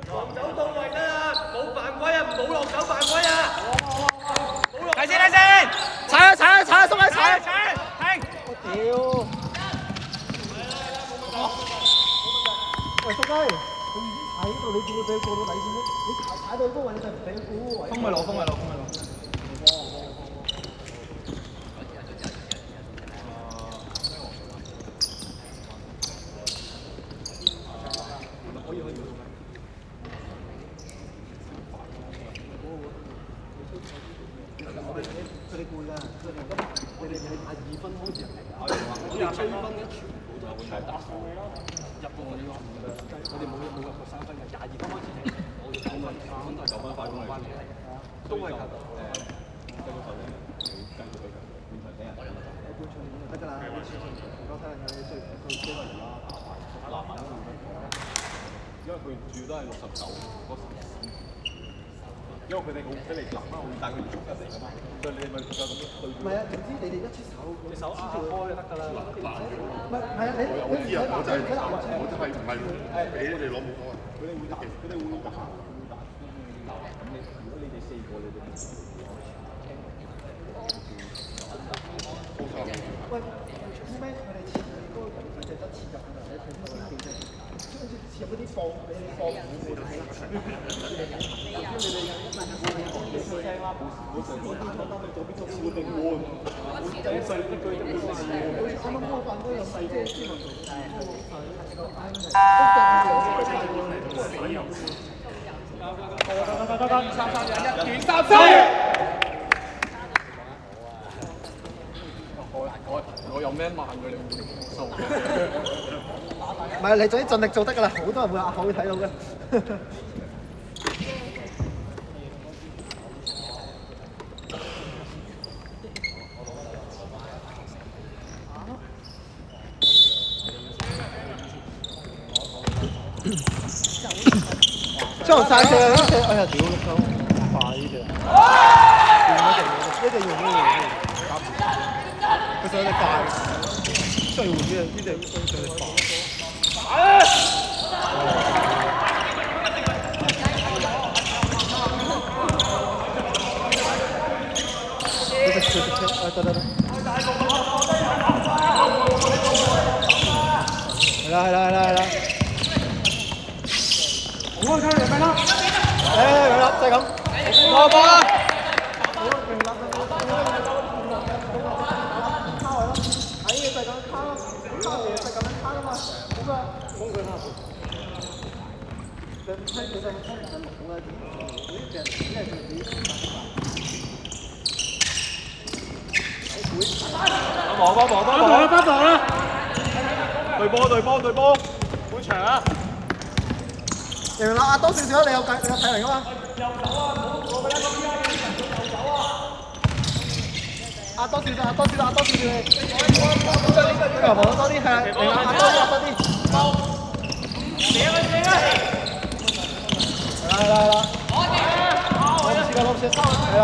防守到位得啦，冇犯規啊，唔好落手犯規啊！睇先，踩啊，鬆一踩，停！屌！喂，蘇雞，佢已經踩到，你點會俾佢過到底線咧？你踩到嗰個位，你就唔俾佢過嗰個位。封咪攞。佢哋攰㗎，你哋係22分開始我哋追分咧，全部就係打上去咯。入到我哋冇入過3分嘅，22分開始踢，我哋9分都係9分快攻嚟，都係靠跟住咧，你跟住佢半場俾人，半場得㗎啦，我睇下佢追翻嚟啦，籃板都換得，因為佢主要都係69嗰時。因為佢哋好犀利，籃板好，但係佢唔衝得嚟㗎嘛，所以你咪就咁對。唔係啊，總之你哋一出手，隻手開就得㗎啦。唔係啊，我知啊，我就係唔係俾你哋攞冇所謂。佢哋會打，佢哋會打，咁你如果你哋4個，你哋喂，咩？佢哋切嗰個人佢就得切入㗎啦，你睇啲邊幾隻？切嗰啲放俾你放，你睇啦。我有咩慢佢哋唔數。唔係你總之盡力做得㗎啦，好多人會壓口會睇到嘅。將晒佢，哎呀屌！快啲嘅，一定用呢個，佢上得快，真係換呢隻上得快。得，係啦。好啊，睇嚟咪啦。係啦，就係咁。過波。翻房啦！對波，半場啊！贏啦！多少少，你有體能噶嘛？右手啊！我俾一個邊啊！右手啊！多少你。防守多啲，係啊！贏啦！多啲。係啦！攞錢，係啊！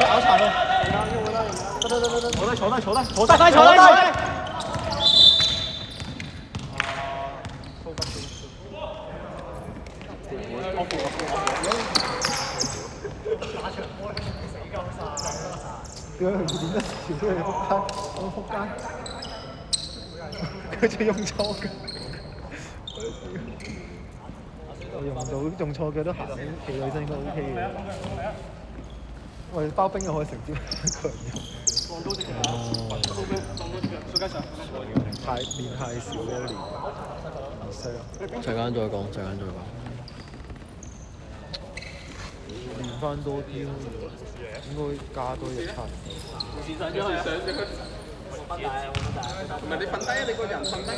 拗柴咯！得，坐低。點解佢點得少嘅仆街？佢就用錯嘅。我用錯嘅都行，企女真應該 OK 嘅。喂，包冰又可以成招一個人用。練太少咧，練唔識啊！陣間再講。練翻多啲咯，應該加多日餐。唔係你瞓低啊！你個人瞓低。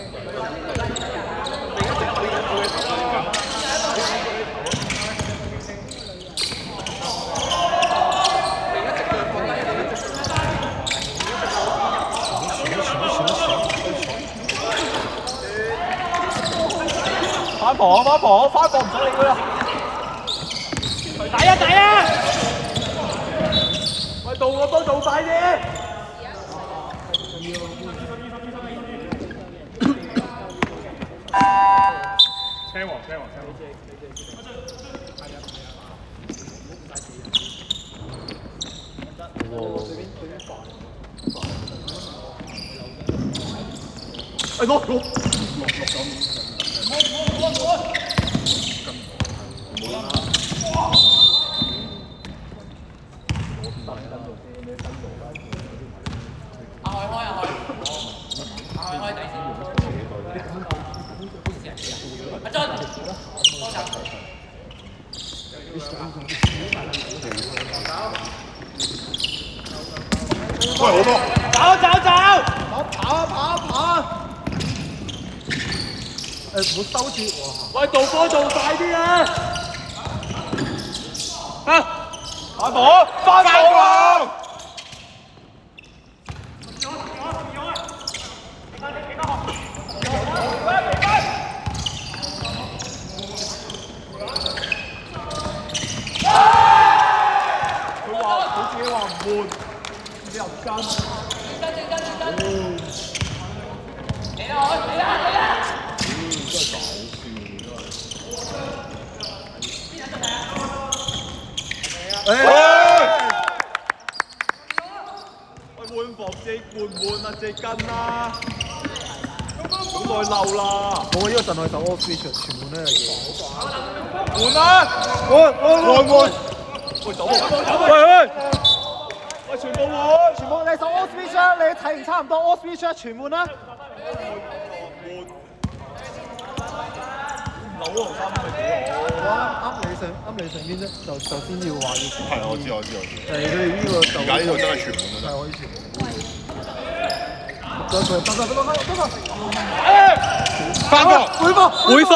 翻房唔使理佢啦。抵啊！喂，到我都做快啲。聲王。哎攞。喂，好多。跑！誒唔好收住，喂，導波做快啲啊！翻波！佢自己話唔換，你又唔跟。喂，換防借換唔換啊？借跟啦，好耐漏啦。冇啊！呢個陣內手 off switch 全部都係嘢。換啦！換！喂，走！喂，全部換！全部你手 off switch 啊！你睇完差唔多 off switch 啊！全換啦！扭黃衫咪幾好？啱你上邊啫，就先要話要。係，我知。佢哋呢個就。而家呢度真係全滿係啦。可以全滿。得。翻波！回放。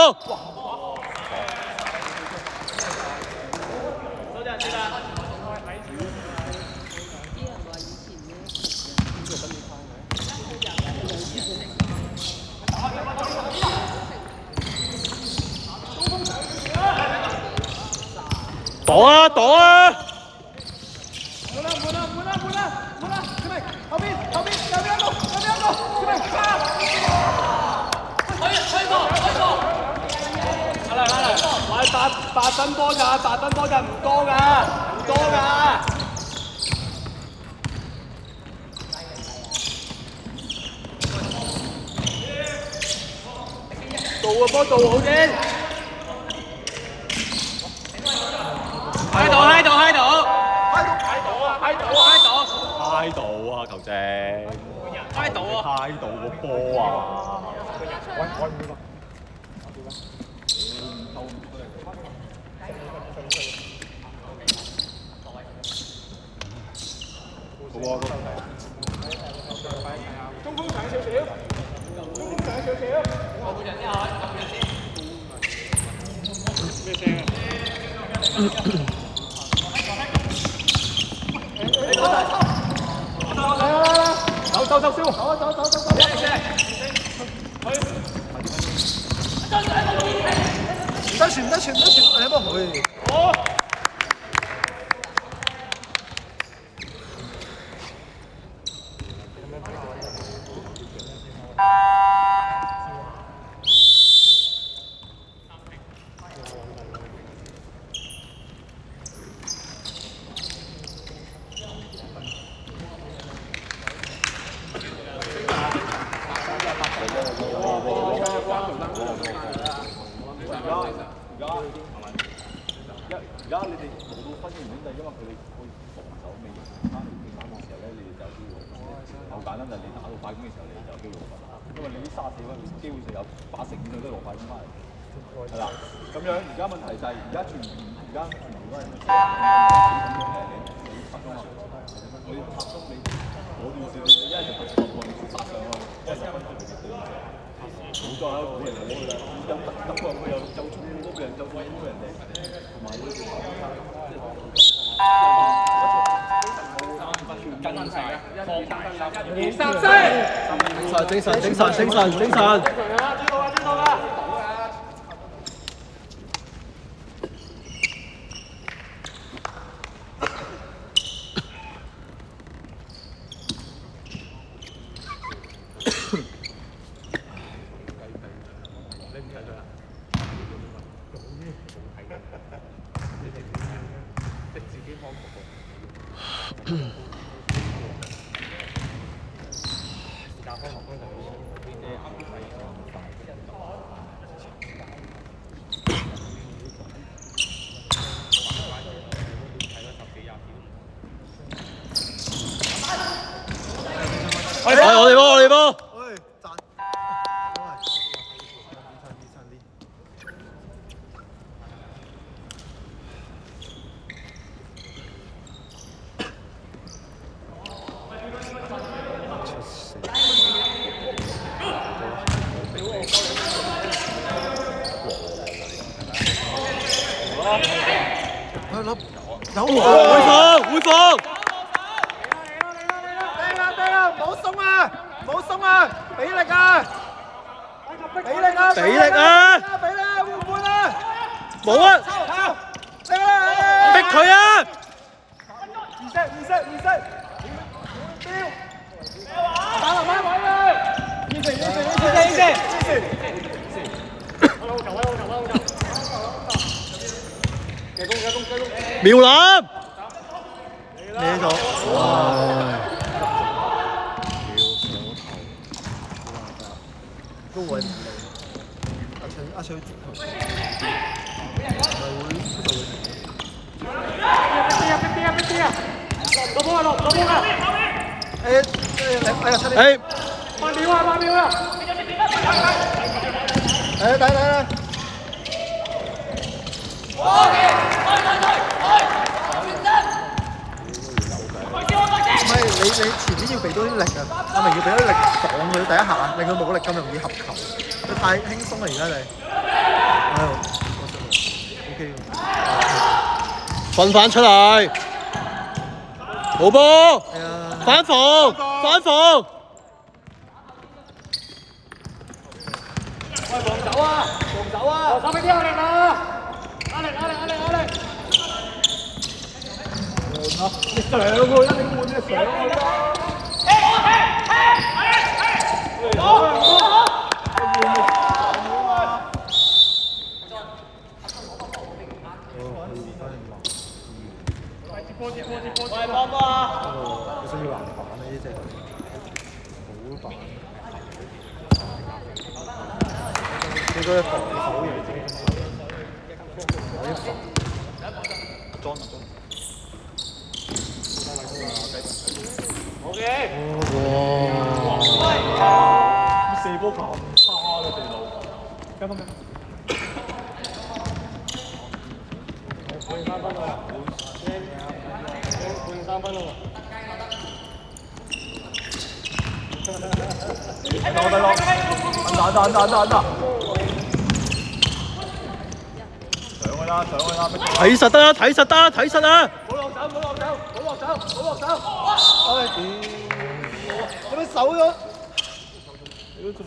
躲啊！換啦！小明後邊有邊一個？小明卡！喂，八分波咋？唔多㗎。做個波做好啲。喺度！嗨到啊，球證！嗨到個波啊！中鋒上少少。咩聲啊？唔得傳，你幫佢。而家你哋攞到分嘅原因就係因為佢哋可以防守未贏翻對方嘅時候咧，你哋就有機會好簡單就係你打到快攻嘅時候，你就有機會攞分。因為你啲34分，基本上有80%以上都攞快攻翻嚟。係啦，咁樣而家問題就係而家全部嗰人咁樣你集中啊！你集中你攞段時間，一係就突破你殺上去，一係就分出嚟嘅對象。冇再喺度俾人攞㗎啦，有突破佢又就衝嗰邊就過人哋，同埋呢啲跟晒精神。知道啦。我哋波。喂，賺。會放。冇鬆啊！冇鬆啊！俾力啊！俾力啊！俾力啊！俾力啊！換唔換啊？冇啊！逼佢啊！二色，打落翻位啊！二色，妙諗。歪咗，都揾唔嚟。阿翠接佢，係會出到去。逼啊！攞波啊！哎呀，差啲。8秒啊！睇。唔係你前面要俾多啲力啊！阿明要俾多啲力擋佢第一下，令佢冇力咁容易合球。佢太輕鬆啦，而家你。哎呦，OK 喎。瞓出嚟，冇波，反防。喂，防守啊！手俾啲壓力啊！壓力！換啊！你上喎，一定換你上去啦！喂，幫波啊！佢需要籃板啊！呢隻好板。應該防守嚟啫，我一防。裝。OK。哇！射波咁差嘅地路，跟翻咩？換3分啦！換3分啦！打！上去啦！睇實得啊！唔好落手！唉屌！有冇手咗？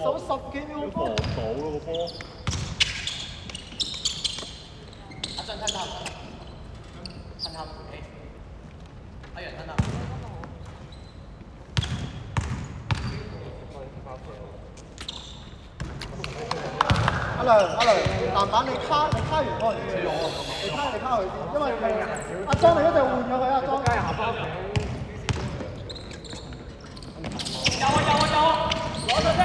手10幾秒防到咯個波。阿梁，籃板你卡完嗰陣時，你卡佢先，因為阿莊你一定換咗佢，阿莊。攞咗先，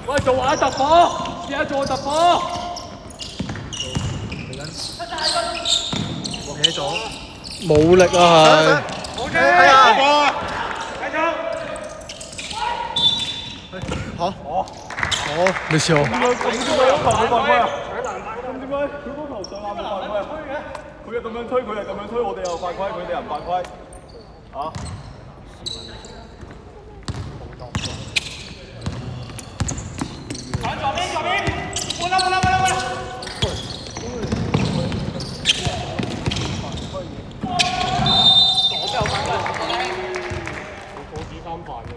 喂，做下突破，試下做突破。歪咗，冇力啊係。係啊！好，咩事啊？咁點解有球冇犯規啊？咁點解佢嗰球上籃冇犯規啊？佢又咁樣推，我哋又犯規，佢哋又唔犯規。啊！左邊，換啦！左邊有犯規，我指3犯嘅。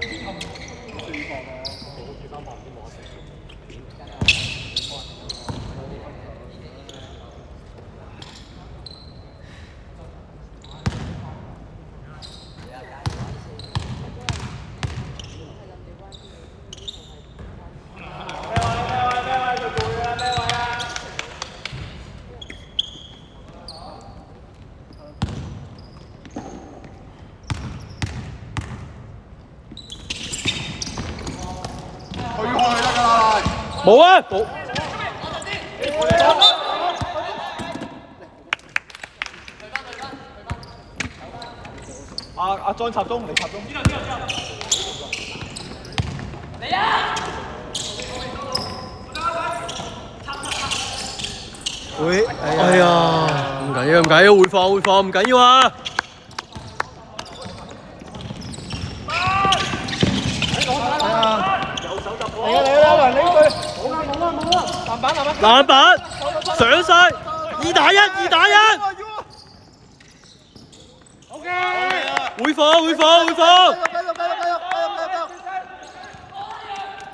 冇啊，冇。阿莊插中，你插中。嚟啊！會，哎呀，唔緊要，唔緊要，會放，唔緊要啊！籃板，上晒，2打1，會放，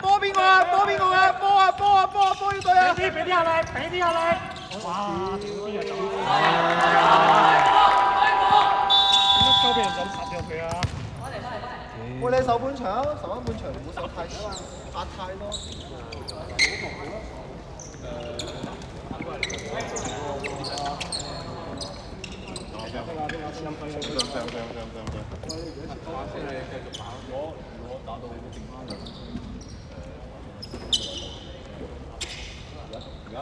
波邊個啊？波要對啊！俾啲壓力！哇！屌啲嘢走！點解周邊人咁殺入去啊？喂，你手半場，手翻半場唔好手太多啊，壓太多。如果打到剩翻2，而家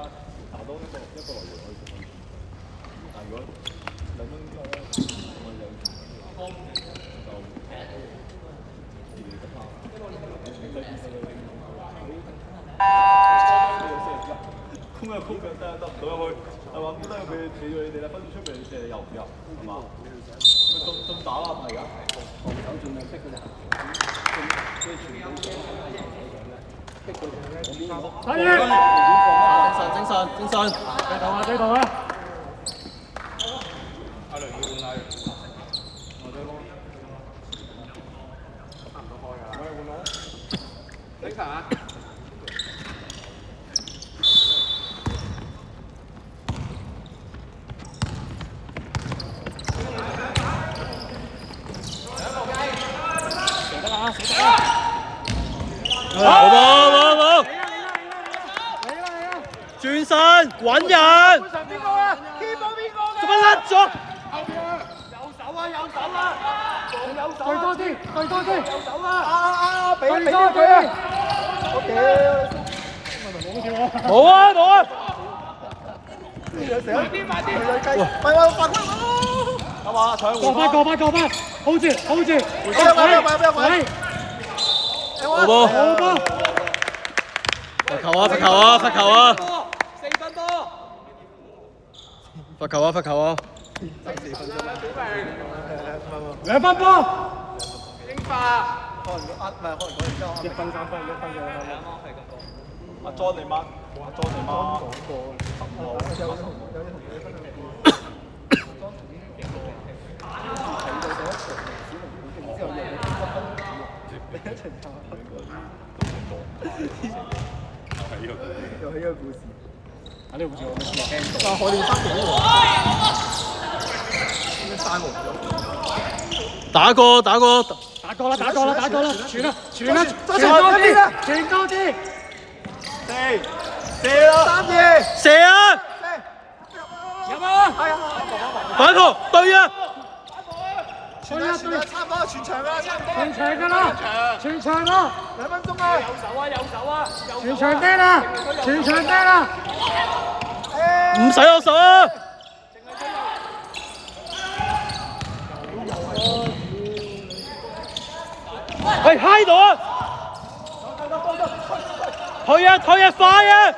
打多一個來回可以做到，但如果2分鐘我就空得唔到入去，係嘛？咁得佢企住你哋啦，分出嚟你入唔入係嘛？咁打啦而家，防守盡量逼佢哋行，即係全部逼佢哋精神，追到啊！阿梁要換啦，我追咯，差唔多開㗎啦，換咯，精神啊！冇，轉身揾人，邊個啊？邊個㗎？做乜甩咗？有手啊！仲有手！對多啲！有手啊！俾佢啊！我屌！冇啊！成日快啲！喂，犯規喎！係嘛？搶過翻，hold 住！喂！好波！罰球啊！罰球啊！4分波！罰球啊2分波！可能1分3分阿莊你媽，又係一個故事。啊！呢個故事我未聽過。海連3點喎。3個。打過，打過啦！傳多啲！射啊！有啊！反球對啊！差唔多全場啦全場啦！2分鐘啊！有手啊！全場釘啦！唔使我手啊！喂，嗨到啊！退啊，快啊！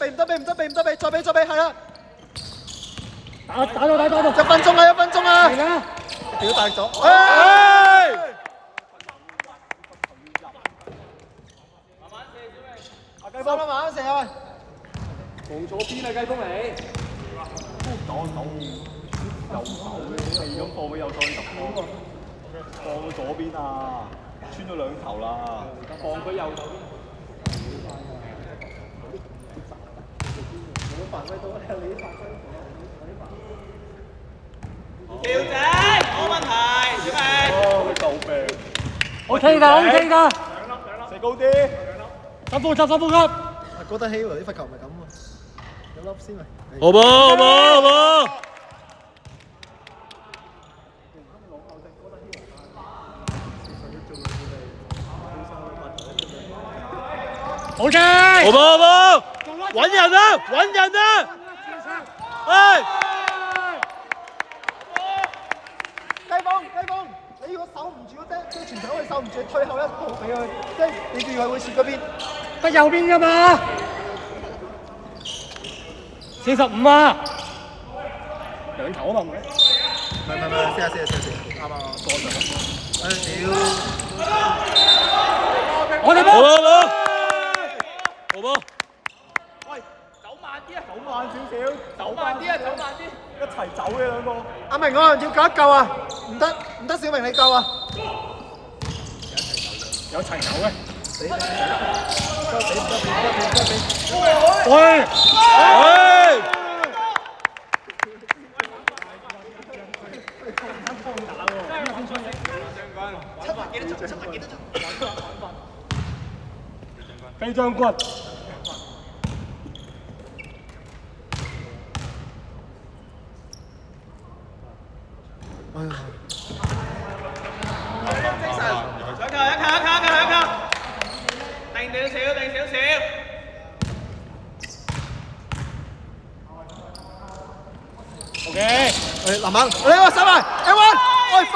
唔得避，再避，係啦！打到1分鐘啊！嚟啦！屌大咗！收啦，慢慢射啊！防左邊啊，雞鋒你！右手係咁放俾右手入波，放到左邊啊，穿咗2球啦，放佢右手邊。條仔冇問題，小明。救命 OK 㗎，射高啲。深呼吸。覺得起喎，啲罰球唔係咁喎，有粒先咪。好波！好嘅，好冇好冇，揾人啊揾人啊！唉，雞鋒，你如果守唔住嗰隻，即係傳球可以守唔住，退後一步俾佢，即係你仲以為會切嗰邊？得右邊㗎嘛，45啊，兩球啊嘛，唔係，四，啱啊，過咗，我哋好冇，好冇。走慢少少，走慢啲，一齊走嘅兩個。阿明啊，要救一救啊！唔得，小明你救啊！有齊球嘅，喂，飛將軍。南猛，你話手埋 ，A1， 喂發，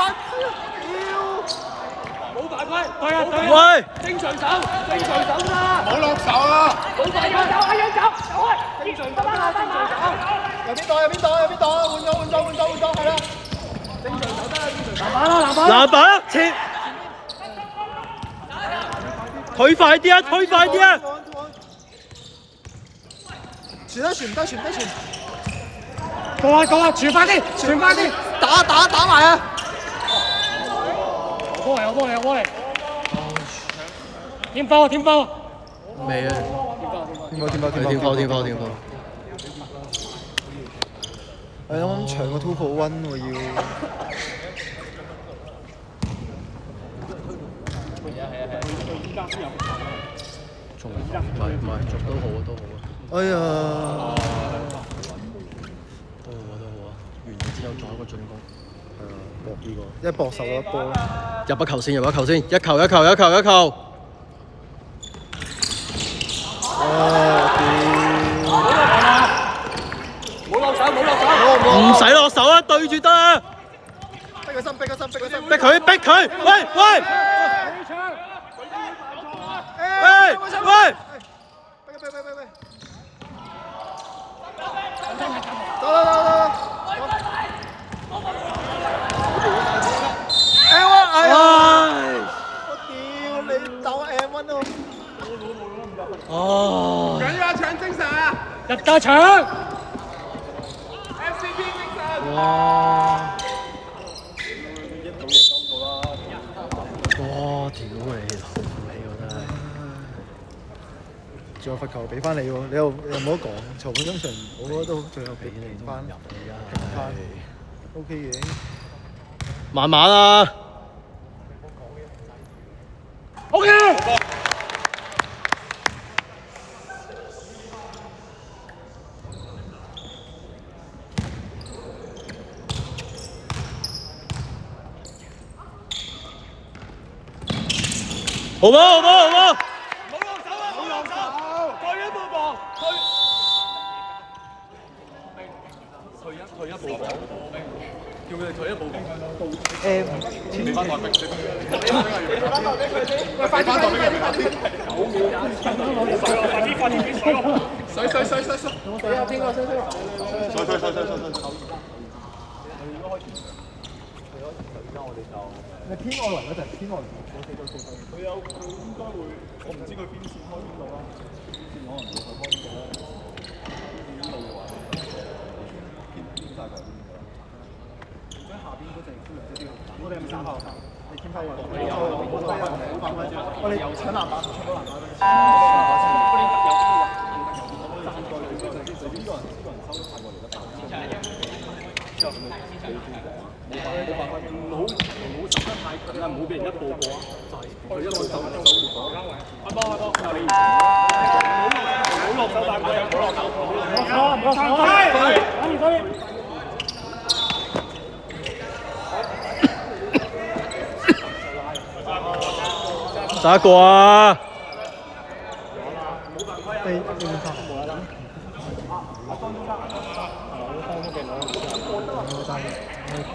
冇犯規，對啊，喂，正常手啦，冇落手啊！冇犯規，走開，正常手啦，正常手，右邊袋，換咗，係啦，正常手得啦，正常手，籃板切，退快啲啊，退快啲啊！傳得傳，過啊，傳快啲，打埋啊！有波嚟，點包？未啊，點包！係啱啱長個 two for one 喎要。仲唔係，都好啊。哎呀！都好啊！完咗之後仲有一個進攻，搏呢個，一搏受咗一波。入一球先，一球。冇落手，唔使落手啊，對住得啊！逼佢心，逼佢，喂！走！A1，哎呀！我屌你走 A1 咯！哦，緊要搶精神啊！入大場。FCP 精神！哇！屌你老味喎真係！仲有罰球俾翻你喎，你又冇得講，裁判今場我覺得都最後俾你翻，OK 嘅。慢慢啊 OK。好冇？冇落手，退一步防，退一步防，叫佢哋退一步防。俾翻台俾喂，快啲！水！邊個水？你偏外圍嗰陣，偏外圍。佢應該會，我唔知佢邊線開邊度啦。邊線可能會開邊度啦。邊度嘅話，偏晒球邊度啦。所以下邊嗰陣都有啲。我哋係咪3號？你偏翻位。我哋搶籃板，搶到籃板。唔好守得太近啦，唔好俾人一步過啊！佢一路守開波，唔好落手大過，唔好落手，唔好落手，打一個啊！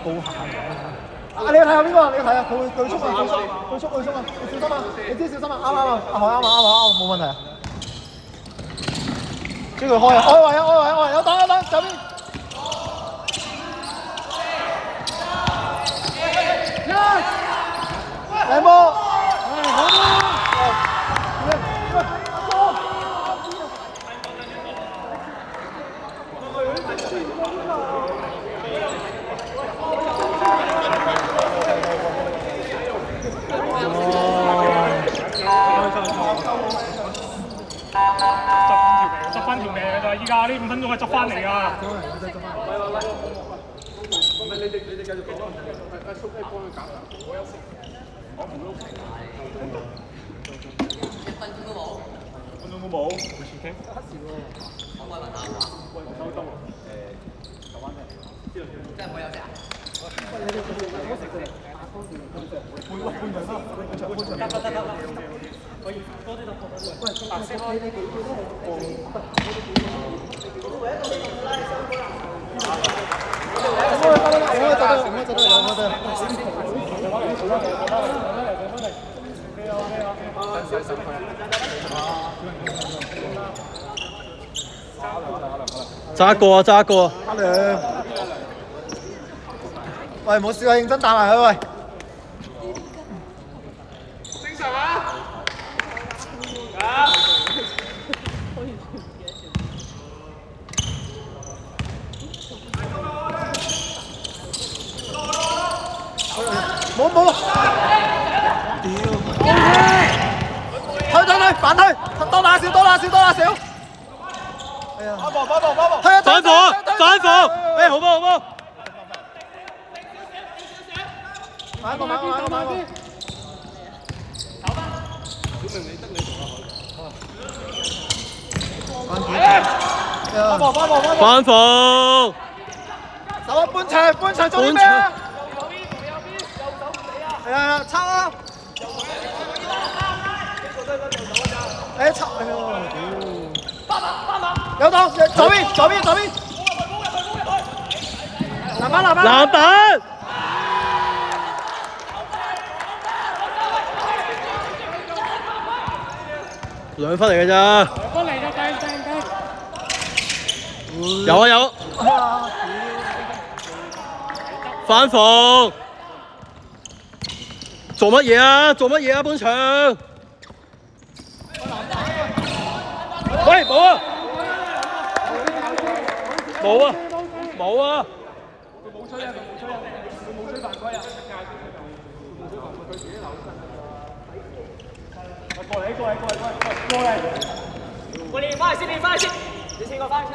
高下啊！你要睇下邊個？你要睇下佢對衝啊！對衝啊！你小心啊！你知小心啊！啱啊！冇問題啊！叫佢開啊！開位啊！有擋！左邊。靚波！好波！執翻條命㗎咋！依家呢5分鐘係執翻嚟㗎。揸一個。阿良，喂，冇事啊，認真打埋佢喂。正常啊！冇。推，反推，多打少。哎呀！八步。反防！哎，好波！慢啲。反防！手啊！半場做啲咩啊？係啊，抄啊！抄！有檔，左邊。籃板！2分嚟嘅咋？有。反防！做乜嘢啊？半場！喂，冇啊！我哋翻去先，你4個翻去先。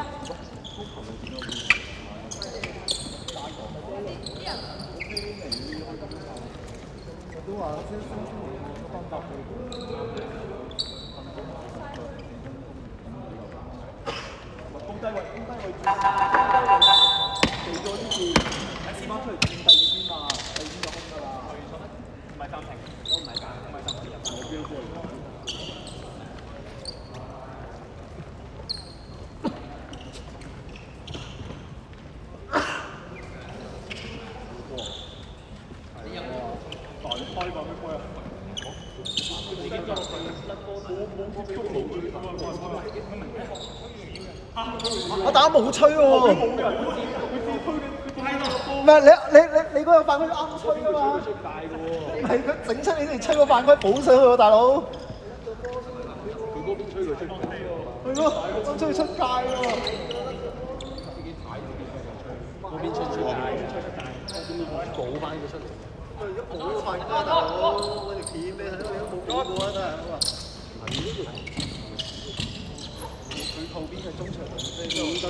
我打冇吹喎，唔係你嗰個犯規啱吹啊嘛，唔係佢整出你哋吹個犯規補上去喎，大佬。佢嗰邊吹佢出界喎，係咯，都吹出界喎。嗰邊出界，補翻佢出嚟。而家補咗犯規大佬，我條片俾你睇到你都冇補過啊，真係。佢後邊係中場，即係面對住嗰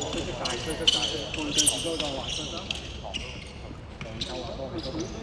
個吹出界，背對住嗰個華信啦。